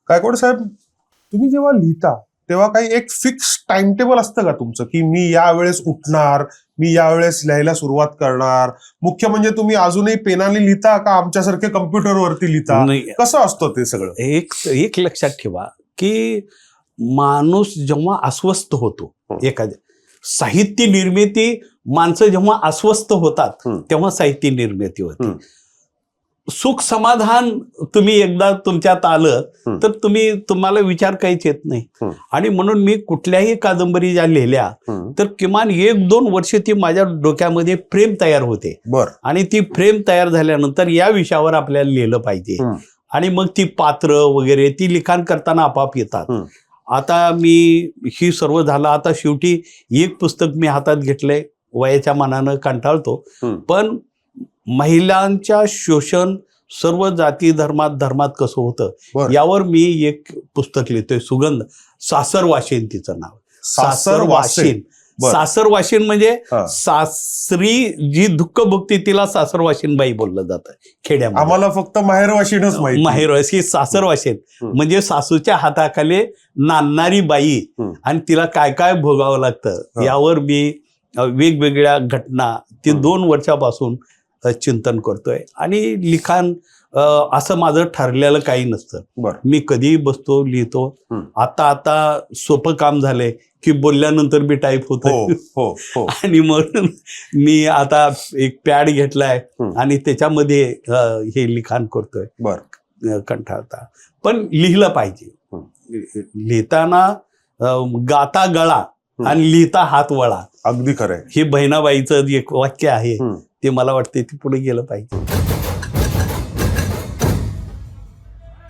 गायकवाड साहेब, तुम्ही जेव्हा लिहिता तेव्हा काही एक फिक्स टाइम टेबल असतं का तुमचं, की मी या वेळेस उठणार, मी या वेळेस लिहायला सुरुवात करणार? मुख्य म्हणजे तुम्ही अजूनही पेनाने लिहिता का आमच्यासारखे कम्प्युटरवरती लिहिता? नाही, कसं असतं ते सगळं? एक लक्षात ठेवा की माणूस जेव्हा अस्वस्थ होतो, एखाद्या साहित्य निर्मिती, माणसं जेव्हा अस्वस्थ होतात तेव्हा साहित्य निर्मिती होते. सुख समाधान तुम्ही एकदा तुमच्यात आलं तर तुम्हाला विचार काहीच येत नाही. आणि म्हणून मी कुठल्याही कादंबरी ज्या लिहिल्या तर किमान 1-2 वर्ष ती माझ्या डोक्यामध्ये फ्रेम तयार होते. आणि ती फ्रेम तयार झाल्यानंतर या विषयावर आपल्याला लिहिलं पाहिजे. आणि मग ती पात्र वगैरे ती लिखाण करताना आपाप येतात. आता मी ही सर्व झालं, आता शेवटी एक पुस्तक मी हातात घेतलंय, वयाच्या मानानं कंटाळतो, पण महिलांच्या शोषण सर्व जाती धर्मात कसं होतं यावर मी एक पुस्तक लिहितोय. सुगंध सासर वाशिन तिचं नाव. सासर वाशिन म्हणजे सासरी जी दुःख भुगती तिला सासर वाशिन बाई बोललं जातं खेड्यामध्ये. आम्हाला फक्त माहेर वाशिनच माहिती. माहेर वाशिन, सासर वाशिन म्हणजे सासूच्या हाताखाली नांदणारी बाई आणि तिला काय काय भोगावं लागतं यावर मी वेगवेगळ्या घटना ते 2 वर्षापासून चिंतन करतोय. आणि लिखाण असं माझं ठरलेलं काही नसतं. मी कधीही बसतो, लिहितो. आता सोपं काम झालंय की बोलल्यानंतर मी टाईप होतोय. आणि म्हणून मी आता एक पॅड घेतलाय आणि त्याच्यामध्ये हे लिखाण करतोय कंटाळता. पण लिहिलं पाहिजे. लिहिताना गाता गळा आणि लिहिता हात वळा. अगदी खरंय. हे बहिणाबाईचं एक वाक्य आहे, ते मला वाटते ते पुढे गेलं पाहिजे.